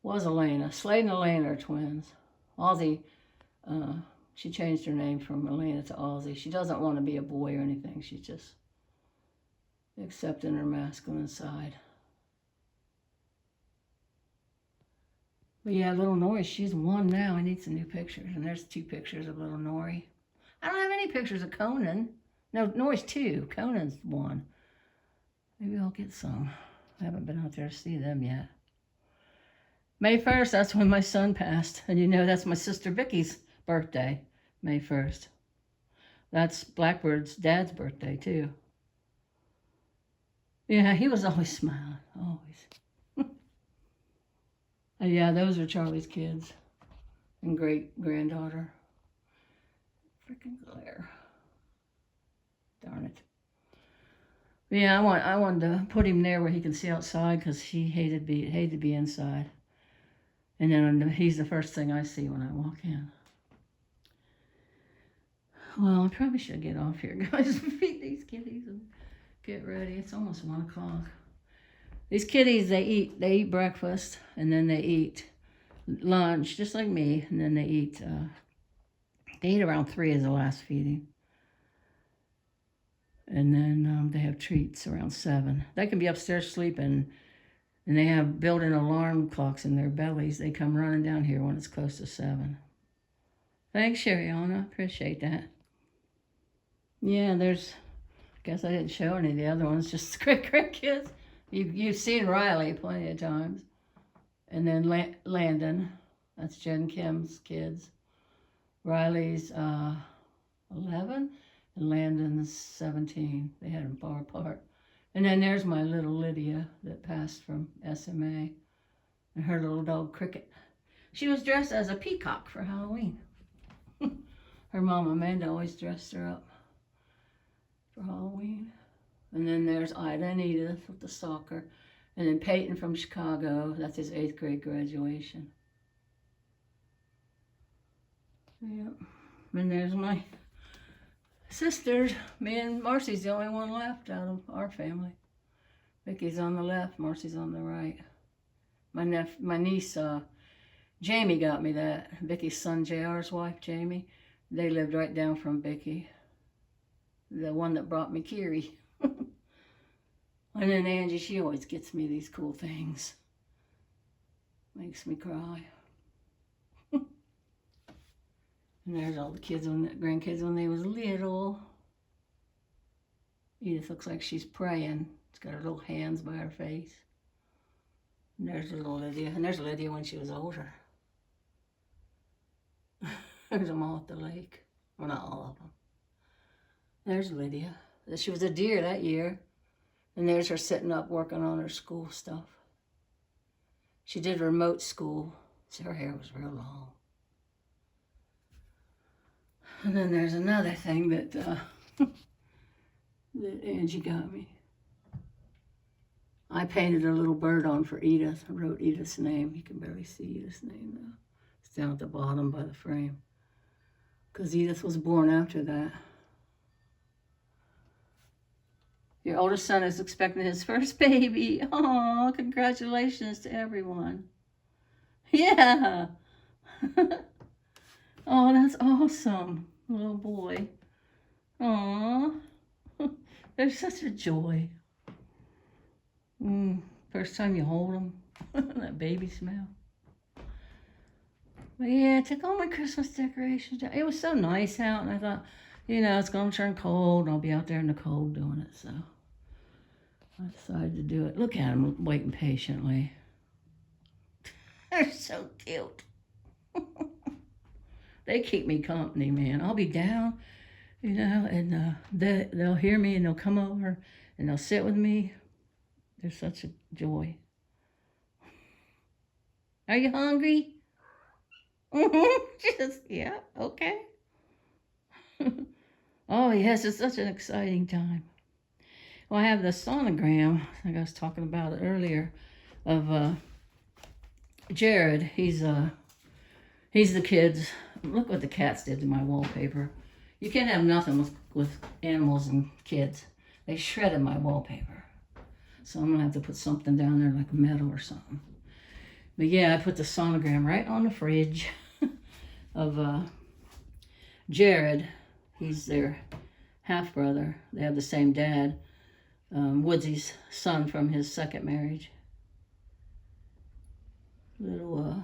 Was Elena. Slade and Elena are twins. Ozzy, she changed her name from Elena to Ozzy. She doesn't want to be a boy or anything. She's just accepting her masculine side. But yeah, little Nori, she's one now. I need some new pictures. And there's 2 pictures of little Nori. I don't have any pictures of Conan. No, Nori's 2. Conan's 1. Maybe I'll get some. I haven't been out there to see them yet. May 1st, that's when my son passed. And you know, that's my sister Vicky's birthday, May 1st. That's Blackbird's dad's birthday, too. Yeah, he was always smiling, always. Yeah, those are Charlie's kids and great-granddaughter. Freaking glare. Darn it. But yeah, I wanted to put him there where he can see outside, because he hated to be inside. And then he's the first thing I see when I walk in. Well, I probably should get off here, guys, feed these kitties and get ready. It's almost 1 o'clock. These kitties, they eat breakfast, and then they eat lunch, just like me, and then they eat around 3 is the last feeding. And then they have treats around 7. They can be upstairs sleeping, and they have built-in alarm clocks in their bellies. They come running down here when it's close to 7. Thanks, Shariana. Appreciate that. Yeah, there's, I guess I didn't show any of the other ones, just great kids. You've seen Riley plenty of times. And then Landon, that's Jen Kim's kids. Riley's 11 and Landon's 17. They had them far apart. And then there's my little Lydia that passed from SMA, and her little dog Cricket. She was dressed as a peacock for Halloween. Her mom Amanda always dressed her up for Halloween. And then there's Ida and Edith with the soccer. And then Peyton from Chicago, that's his 8th grade graduation. Yep. And there's my sisters. Me and Marcy's the only one left out of our family. Vicky's on the left, Marcy's on the right. My niece, Jamie got me that. Vicky's son, JR's wife, Jamie. They lived right down from Vicky. The one that brought me Kiri. And then Angie, she always gets me these cool things. Makes me cry. And there's all the kids, grandkids when they was little. Edith looks like she's praying. She's got her little hands by her face. And there's little Lydia. And there's Lydia when she was older. There's them all at the lake. Well, not all of them. There's Lydia. She was a deer that year. And there's her sitting up working on her school stuff. She did remote school, so her hair was real long. And then there's another thing that that Angie got me. I painted a little bird on for Edith. I wrote Edith's name. You can barely see Edith's name though. It's down at the bottom by the frame. Because Edith was born after that. Your oldest son is expecting his first baby. Oh, congratulations to everyone. Yeah. Oh, that's awesome. Little boy. Aw. They're such a joy. First time you hold them. That baby smell. But yeah, I took all my Christmas decorations down. It was so nice out, and I thought, it's going to turn cold, and I'll be out there in the cold doing it, so I decided to do it. Look at them waiting patiently. They're so cute. They keep me company, man. I'll be down, and they'll hear me, and they'll come over, and they'll sit with me. They're such a joy. Are you hungry? Yeah, okay. Oh, yes, it's such an exciting time. Well, I have the sonogram, like I was talking about it earlier, of Jared. He's the kids. Look what the cats did to my wallpaper. You can't have nothing with animals and kids. They shredded my wallpaper. So I'm going to have to put something down there like metal or something. But yeah, I put the sonogram right on the fridge of Jared. He's their half-brother. They have the same dad. Woodsy's son from his second marriage. Little,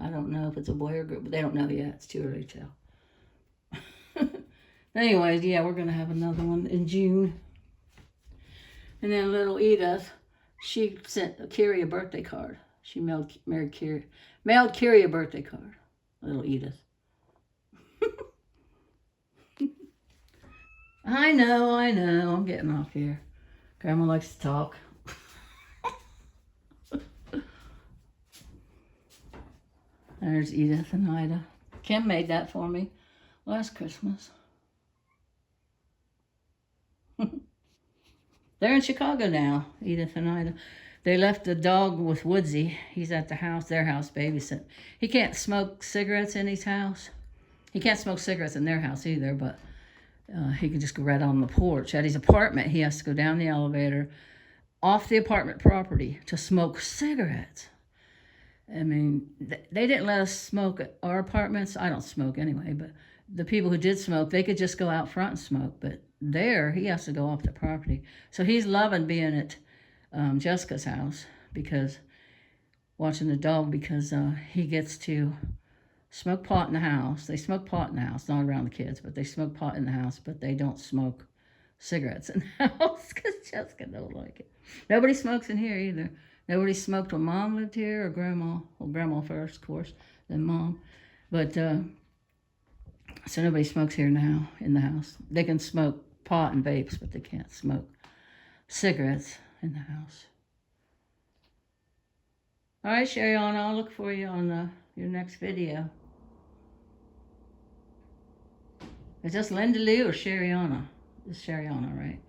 I don't know if it's a boy or girl, but they don't know yet. It's too early to tell. Anyways, yeah, we're going to have another one in June. And then little Edith, she sent Kiri a birthday card. She mailed Kiri a birthday card. Little Edith. I know. I'm getting off here. Grandma likes to talk. There's Edith and Ida. Kim made that for me last Christmas. They're in Chicago now, Edith and Ida. They left the dog with Woodsy. He's at their house, babysitting. He can't smoke cigarettes in his house. He can't smoke cigarettes in their house either, but he can just go right on the porch. At his apartment, he has to go down the elevator, off the apartment property to smoke cigarettes. I mean, they didn't let us smoke at our apartments. I don't smoke anyway, but the people who did smoke, they could just go out front and smoke. But there, he has to go off the property. So he's loving being at Jessica's house, watching the dog, because he gets to smoke pot in the house. They smoke pot in the house, not around the kids, but they smoke pot in the house, but they don't smoke cigarettes in the house because Jessica don't like it. Nobody smokes in here either. Nobody smoked when Mom lived here, or Grandma. Well, Grandma first, of course, then Mom. But, so nobody smokes here now in the house. They can smoke pot and vapes, but they can't smoke cigarettes in the house. All right, Shariana, I'll look for you on your next video. Is this Linda Lou or Shariana? It's Shariana, right?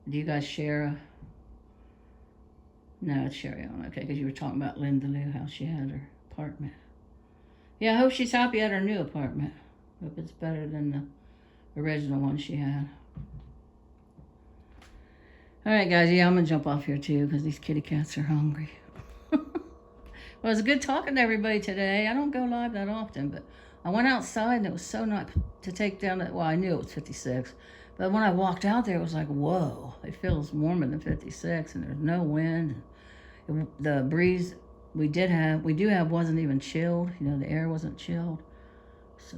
Do you guys share a... No, it's Shariana, okay, because you were talking about Linda Lou, how she had her apartment. Yeah, I hope she's happy at her new apartment. Hope it's better than the original one she had. Alright guys, yeah, I'm gonna jump off here too because these kitty cats are hungry. Well, it was good talking to everybody today. I don't go live that often, but I went outside and it was so nice to take down that. Well, I knew it was 56, but when I walked out there, it was like, whoa, it feels warmer than 56, and there's no wind. The breeze we do have wasn't even chilled. You know, the air wasn't chilled. So,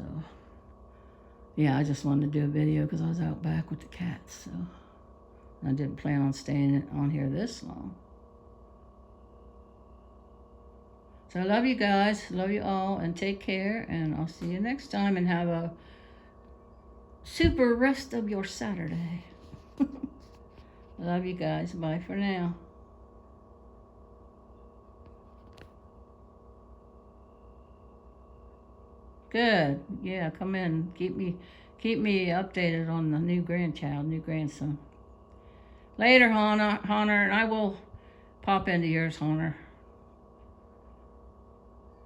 yeah, I just wanted to do a video because I was out back with the cats. So, I didn't plan on staying on here this long. So I love you guys, love you all, and take care, and I'll see you next time, and have a super rest of your Saturday. Love you guys. Bye for now. Good. Yeah, come in. Keep me updated on the new grandson. Later, Hunter, and I will pop into yours, Hunter.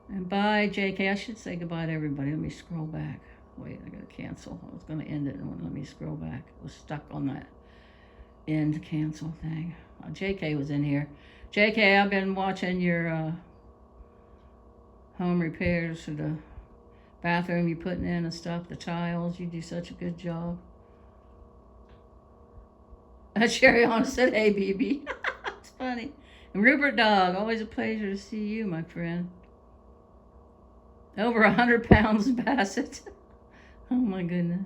And bye, JK. I should say goodbye to everybody. Let me scroll back. Wait, I gotta cancel. I was gonna end it, and let me scroll back. I was stuck on that end cancel thing. JK was in here. JK, I've been watching your home repairs for the bathroom you're putting in and stuff, the tiles. You do such a good job. Sherry Anna said, hey, BB. It's funny. And Rupert Dog, always a pleasure to see you, my friend. Over 100 pounds, Bassett. Oh my goodness.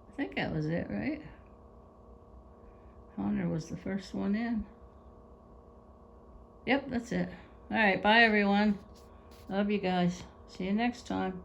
I think that was it, right? Hunter was the first one in. Yep, that's it. All right, bye everyone. Love you guys. See you next time.